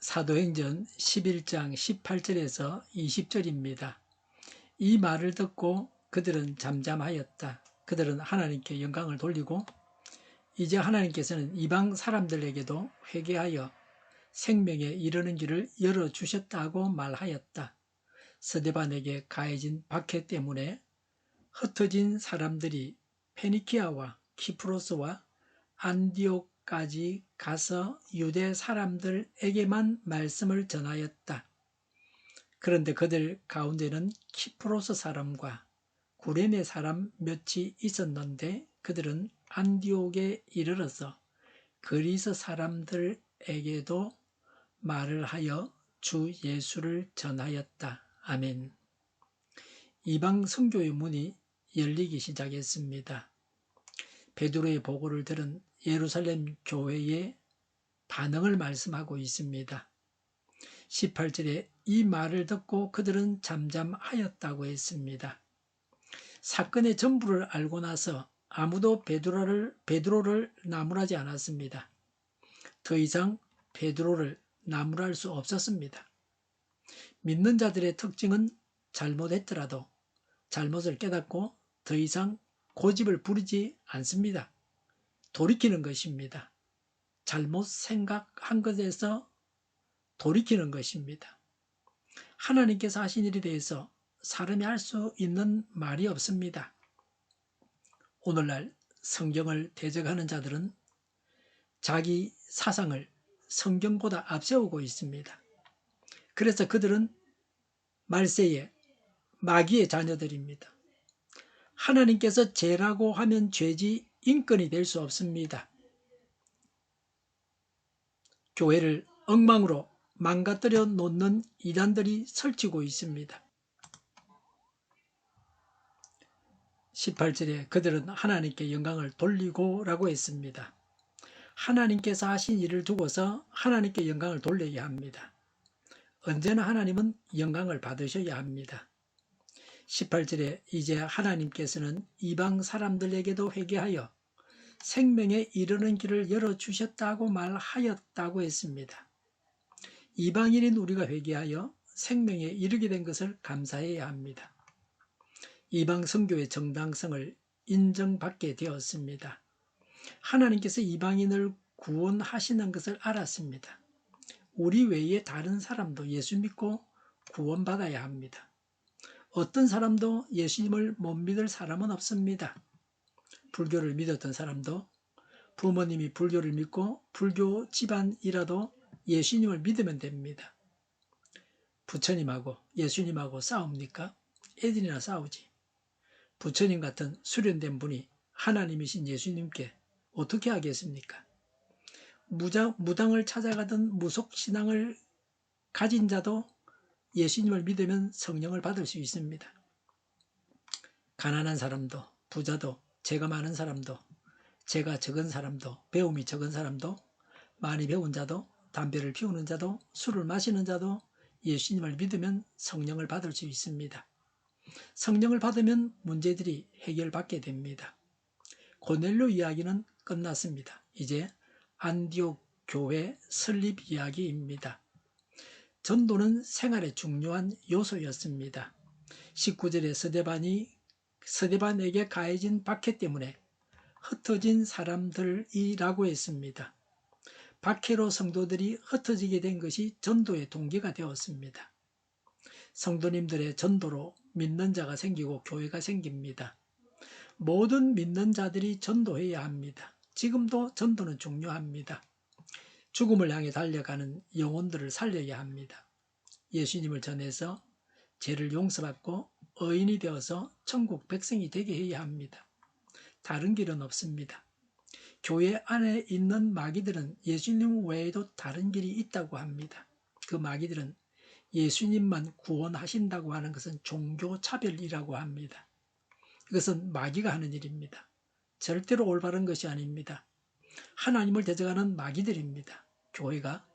사도행전 11장 18절에서 20절입니다. 이 말을 듣고 그들은 잠잠하였다. 그들은 하나님께 영광을 돌리고 이제 하나님께서는 이방 사람들에게도 회개하여 생명에 이르는 길을 열어주셨다고 말하였다. 스데반에게 가해진 박해 때문에 흩어진 사람들이 페니키아와 키프로스와 안디옥까지 가서 유대 사람들에게만 말씀을 전하였다. 그런데 그들 가운데는 키프로스 사람과 구레네 사람 몇이 있었는데 그들은 안디옥에 이르러서 그리스 사람들에게도 말을 하여 주 예수를 전하였다. 아멘. 이방 선교의 문이 열리기 시작했습니다. 베드로의 보고를 들은 예루살렘 교회의 반응을 말씀하고 있습니다. 18절에 이 말을 듣고 그들은 잠잠하였다고 했습니다. 사건의 전부를 알고 나서 아무도 베드로를 나무라지 않았습니다. 더 이상 베드로를 나무랄 수 없었습니다. 믿는 자들의 특징은 잘못했더라도 잘못을 깨닫고 더 이상 고집을 부리지 않습니다. 돌이키는 것입니다. 잘못 생각한 것에서 돌이키는 것입니다. 하나님께서 하신 일에 대해서 사람이 할 수 있는 말이 없습니다. 오늘날 성경을 대적하는 자들은 자기 사상을 성경보다 앞세우고 있습니다. 그래서 그들은 말세의 마귀의 자녀들입니다. 하나님께서 죄라고 하면 죄지 인권이 될 수 없습니다. 교회를 엉망으로 망가뜨려 놓는 이단들이 설치고 있습니다. 18절에 그들은 하나님께 영광을 돌리고 라고 했습니다. 하나님께서 하신 일을 두고서 하나님께 영광을 돌려야 합니다. 언제나 하나님은 영광을 받으셔야 합니다. 18절에 이제 하나님께서는 이방 사람들에게도 회개하여 생명에 이르는 길을 열어주셨다고 말하였다고 했습니다. 이방인인 우리가 회개하여 생명에 이르게 된 것을 감사해야 합니다. 이방 선교의 정당성을 인정받게 되었습니다. 하나님께서 이방인을 구원하시는 것을 알았습니다. 우리 외에 다른 사람도 예수 믿고 구원받아야 합니다. 어떤 사람도 예수님을 못 믿을 사람은 없습니다. 불교를 믿었던 사람도 부모님이 불교를 믿고 불교 집안이라도 예수님을 믿으면 됩니다. 부처님하고 예수님하고 싸웁니까? 애들이나 싸우지. 부처님 같은 수련된 분이 하나님이신 예수님께 어떻게 하겠습니까? 무당을 찾아가던 무속신앙을 가진 자도 예수님을 믿으면 성령을 받을 수 있습니다. 가난한 사람도 부자도 죄가 많은 사람도 죄가 적은 사람도 배움이 적은 사람도 많이 배운 자도 담배를 피우는 자도 술을 마시는 자도 예수님을 믿으면 성령을 받을 수 있습니다. 성령을 받으면 문제들이 해결받게 됩니다. 고넬료 이야기는 끝났습니다. 이제 안디옥 교회 설립 이야기입니다. 전도는 생활의 중요한 요소였습니다. 19절에 스데반에게 가해진 박해 때문에 흩어진 사람들이라고 했습니다. 박해로 성도들이 흩어지게 된 것이 전도의 동기가 되었습니다. 성도님들의 전도로 믿는 자가 생기고 교회가 생깁니다. 모든 믿는 자들이 전도해야 합니다. 지금도 전도는 중요합니다. 죽음을 향해 달려가는 영혼들을 살려야 합니다. 예수님을 전해서 죄를 용서받고 의인이 되어서 천국 백성이 되게 해야 합니다. 다른 길은 없습니다. 교회 안에 있는 마귀들은 예수님 외에도 다른 길이 있다고 합니다. 그 마귀들은 예수님만 구원하신다고 하는 것은 종교차별이라고 합니다. 이것은 마귀가 하는 일입니다. 절대로 올바른 것이 아닙니다. 하나님을 대적하는 마귀들입니다. 교회가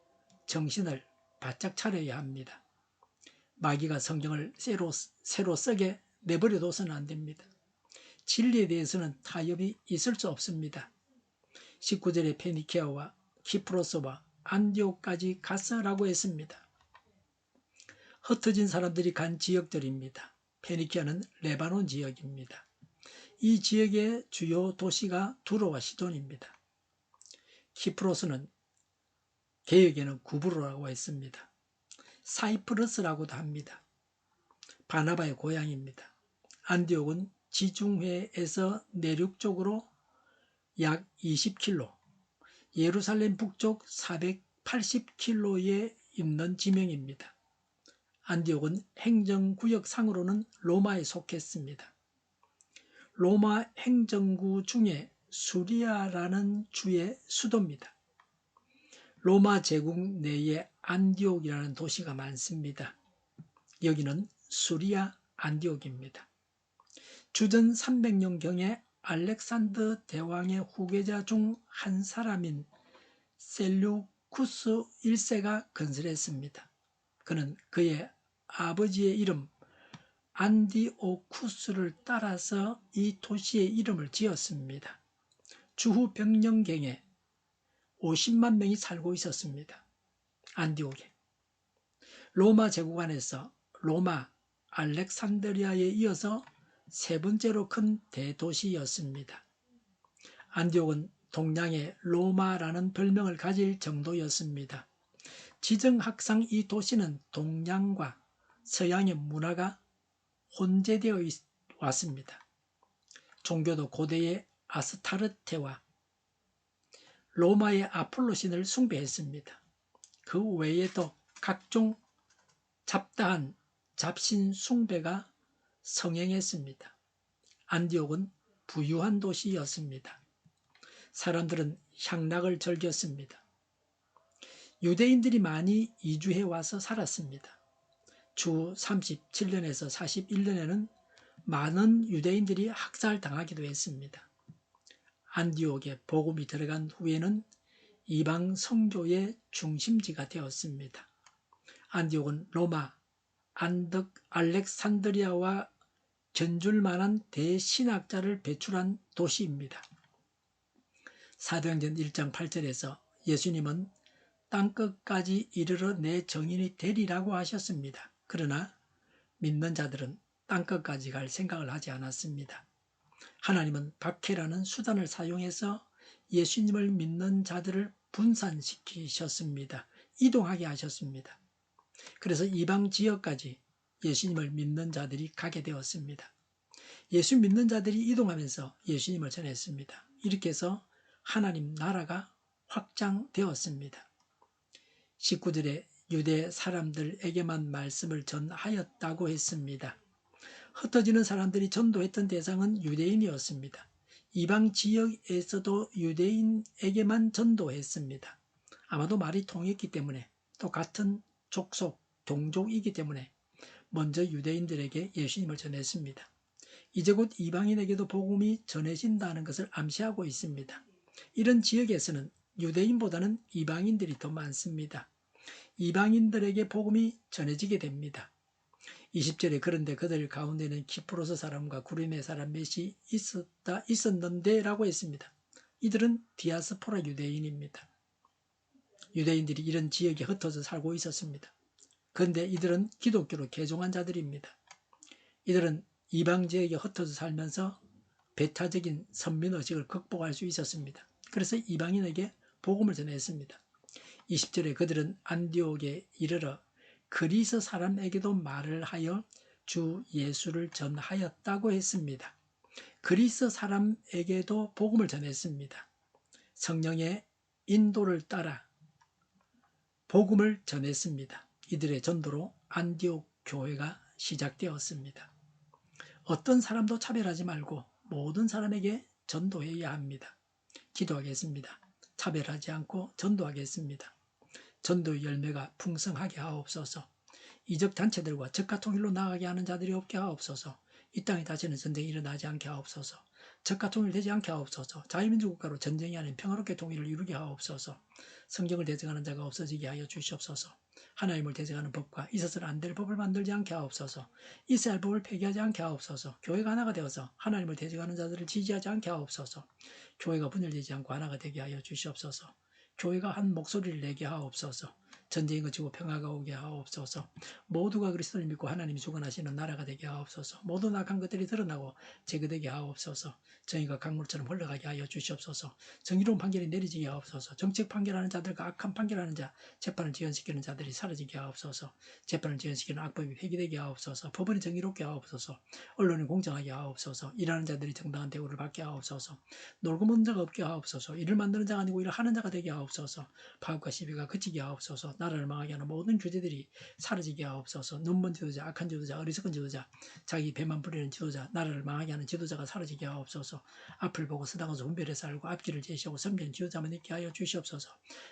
정신을 바짝 차려야 합니다. 마귀가 성경을 새로 쓰게 내버려둬서는 안 됩니다. 진리에 대해서는 타협이 있을 수 없습니다. 19절에 페니키아와 키프로스와 안디옥까지 갔어라고 했습니다. 흩어진 사람들이 간 지역들입니다. 페니키아는 레바논 지역입니다. 이 지역의 주요 도시가 두로와 시돈입니다. 키프로스는 개역에는 구브로라고 했습니다. 사이프러스라고도 합니다. 바나바의 고향입니다. 안디옥은 지중해에서 내륙 쪽으로 약 20km, 예루살렘 북쪽 480km에 있는 지명입니다. 안디옥은 행정구역상으로는 로마에 속했습니다. 로마 행정구 중에 수리아라는 주의 수도입니다. 로마 제국 내에 안디옥이라는 도시가 많습니다. 여기는 수리아 안디옥입니다. 주전 300년경에 알렉산더 대왕의 후계자 중 한 사람인 셀루쿠스 1세가 건설했습니다. 그는 그의 아버지의 이름 안디오쿠스를 따라서 이 도시의 이름을 지었습니다. 주후 병영경에 50만 명이 살고 있었습니다. 안디옥에. 로마 제국 안에서 로마, 알렉산드리아에 이어서 세 번째로 큰 대도시였습니다. 안디옥은 동양의 로마라는 별명을 가질 정도였습니다. 지정학상 이 도시는 동양과 서양의 문화가 혼재되어 왔습니다. 종교도 고대의 아스타르테와 로마의 아폴로 신을 숭배했습니다. 그 외에도 각종 잡다한 잡신 숭배가 성행했습니다. 안디옥은 부유한 도시였습니다. 사람들은 향락을 즐겼습니다. 유대인들이 많이 이주해 와서 살았습니다. 주 37년에서 41년에는 많은 유대인들이 학살당하기도 했습니다. 안디옥에 복음이 들어간 후에는 이방 선교의 중심지가 되었습니다. 안디옥은 로마, 알렉산드리아와 견줄 만한 대신학자를 배출한 도시입니다. 사도행전 1장 8절에서 예수님은 땅끝까지 이르러 내 정인이 되리라고 하셨습니다. 그러나 믿는 자들은 땅끝까지 갈 생각을 하지 않았습니다. 하나님은 박해라는 수단을 사용해서 예수님을 믿는 자들을 분산시키셨습니다. 이동하게 하셨습니다. 그래서 이방 지역까지 예수님을 믿는 자들이 가게 되었습니다. 예수 믿는 자들이 이동하면서 예수님을 전했습니다. 이렇게 해서 하나님 나라가 확장되었습니다. 19절에 유대 사람들에게만 말씀을 전하였다고 했습니다. 흩어지는 사람들이 전도했던 대상은 유대인이었습니다. 이방 지역에서도 유대인에게만 전도했습니다. 아마도 말이 통했기 때문에 또 같은 족속, 동족이기 때문에 먼저 유대인들에게 예수님을 전했습니다. 이제 곧 이방인에게도 복음이 전해진다는 것을 암시하고 있습니다. 이런 지역에서는 유대인보다는 이방인들이 더 많습니다. 이방인들에게 복음이 전해지게 됩니다. 20절에 그런데 그들 가운데는 키프로스 사람과 구레네 사람 몇이 있었는데 라고 했습니다. 이들은 디아스포라 유대인입니다. 유대인들이 이런 지역에 흩어져 살고 있었습니다. 그런데 이들은 기독교로 개종한 자들입니다. 이들은 이방 지역에 흩어져 살면서 배타적인 선민의식을 극복할 수 있었습니다. 그래서 이방인에게 복음을 전했습니다. 20절에 그들은 안디옥에 이르러 그리스 사람에게도 말을 하여 주 예수를 전하였다고 했습니다. 그리스 사람에게도 복음을 전했습니다. 성령의 인도를 따라 복음을 전했습니다. 이들의 전도로 안디옥 교회가 시작되었습니다. 어떤 사람도 차별하지 말고 모든 사람에게 전도해야 합니다. 기도하겠습니다. 차별하지 않고 전도하겠습니다. 전도의 열매가 풍성하게 하옵소서. 이적 단체들과 적가 통일로 나아가게 하는 자들이 없게 하옵소서. 이 땅에 다시는 전쟁이 일어나지 않게 하옵소서. 적가 통일되지 않게 하옵소서. 자유민주 국가로 전쟁이 아닌 평화롭게 통일을 이루게 하옵소서. 성경을 대적하는 자가 없어지게 하여 주시옵소서. 하나님을 대적하는 법과 있어서는 안 될 법을 만들지 않게 하옵소서. 있어야 할 법을 폐기하지 않게 하옵소서. 교회가 하나가 되어서 하나님을 대적하는 자들을 지지하지 않게 하옵소서. 교회가 분열되지 않고 하나가 되게 하여 주시옵소서. 교회가 한 목소리를 내게 하옵소서. 전쟁이 그치고 평화가 오게 하옵소서. 모두가 그리스도를 믿고 하나님이 주관하시는 나라가 되게 하옵소서. 모든 악한 것들이 드러나고 제거되게 하옵소서. 정의가 강물처럼 흘러가게 하여 주시옵소서. 정의로운 판결이 내려지게 하옵소서. 정책 판결하는 자들과 악한 판결하는 자, 재판을 지연시키는 자들이 사라지게 하옵소서. 재판을 지연시키는 악법이 폐기되게 하옵소서. 법원이 정의롭게 하옵소서. 언론이 공정하게 하옵소서. 일하는 자들이 정당한 대우를 받게 하옵소서. 놀고 먹는 자가 없게 하옵소서. 일을 만드는 자가 아니고 일을 하는 자가 되게 하옵소서. 파업과 시비가 그치게 하옵소서. 나라를 망하게 하는 모든 주제들이 사라지게 하옵소서. 눈먼 지도자, 악한 지도자, 어리석은 지도자, 자기 배만 부리는 지도자, 나라를 망하게 하는 지도자가 사라지게 하옵소서. 앞을 보고 서당에서 분별해서 알고 앞길을 제시하고 섬기는 지도자만 있게 하여 주시옵소서.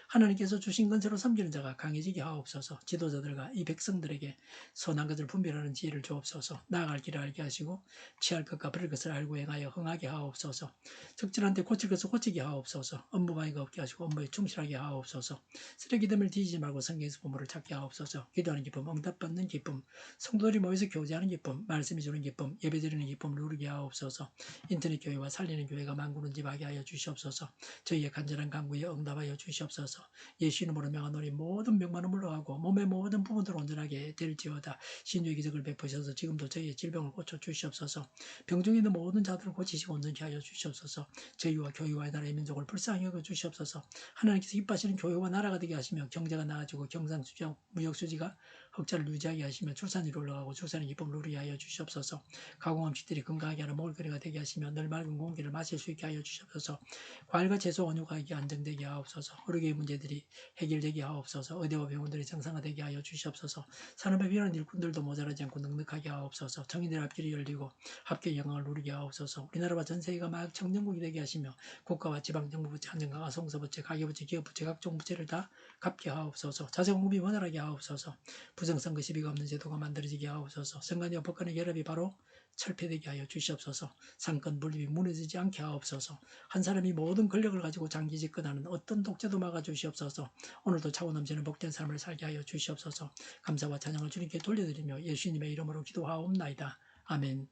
하나님께서 주신 건세로 섬기는 자가 강해지게 하옵소서. 지도자들과 이 백성들에게 선한 것을 분별하는 지혜를 주옵소서. 나아갈 길을 알게 하시고 취할 것과 버릴 것을 알고 행하여 흥하게 하옵소서. 적절한 때 고칠 것을 고치게 하옵소서. 업무방해가 없게 하시고 업무에 충실하게 하옵소서. 쓰레기됨을 뒤지지 말고 성경에서 보물을 찾게 하옵소서. 기도하는 기쁨, 응답받는 기쁨, 성도들이 모여서 교제하는 기쁨, 말씀이 주는 기쁨, 예배드리는 기쁨을 누리게 하옵소서. 인터넷 교회와 살리는 교회가 만구는집하게 하여 주시옵소서. 저희의 간절한 간구에 응답하여 주시옵소서. 예수 이름으로 명하노니 모든 병만은 물러가고 몸의 모든 부분들 온전하게 될지어다. 신유의 기적을 베푸셔서 지금도 저희의 질병을 고쳐 주시옵소서. 병중에 있는 모든 자들을 고치시고 온전히 하여 주시옵소서. 저희와 교회와 나라의 민족을 불쌍히 여겨 주시옵소서. 하나님께서 기뻐하시는 교회와 나라가 되게 하시며 경제가 나아지고 경상수지, 무역수지가 흑자를 유지하게 하시며 출산율이 올라가고 출산의 기쁨을 누리게 하여 주시옵소서. 가공음식들이 건강하게 하는 먹을거리가 되게 하시며 늘 맑은 공기를 마실 수 있게 하여 주시옵소서. 과일과 채소 원유가 안정되게 하옵소서. 의료계의 문제들이 해결되게 하옵소서. 의대와 병원들이 정상화되게 하여 주시옵소서. 산업에 필요한 일꾼들도 모자라지 않고 넉넉하게 하옵소서. 정의들의 앞길이 열리고 합계의 영광을 누리게 하옵소서. 우리나라와 전 세계가 막 청정국이 되게 하시며 국가와 지방정부부채, 한정가가 성서부채, 가계부채, 기업부채, 각종 부채를 다 갚게 하옵소서. 자재공급이 원활하게 하옵소서. 부정선거 시비가 없는 제도가 만들어지게 하옵소서. 선관위와 법관의 결합이 바로 철폐되게 하여 주시옵소서. 상권 분립이 무너지지 않게 하옵소서. 한 사람이 모든 권력을 가지고 장기 집권하는 어떤 독재도 막아주시옵소서. 오늘도 차고 넘치는 복된 삶을 살게 하여 주시옵소서. 감사와 찬양을 주님께 돌려드리며 예수님의 이름으로 기도하옵나이다. 아멘.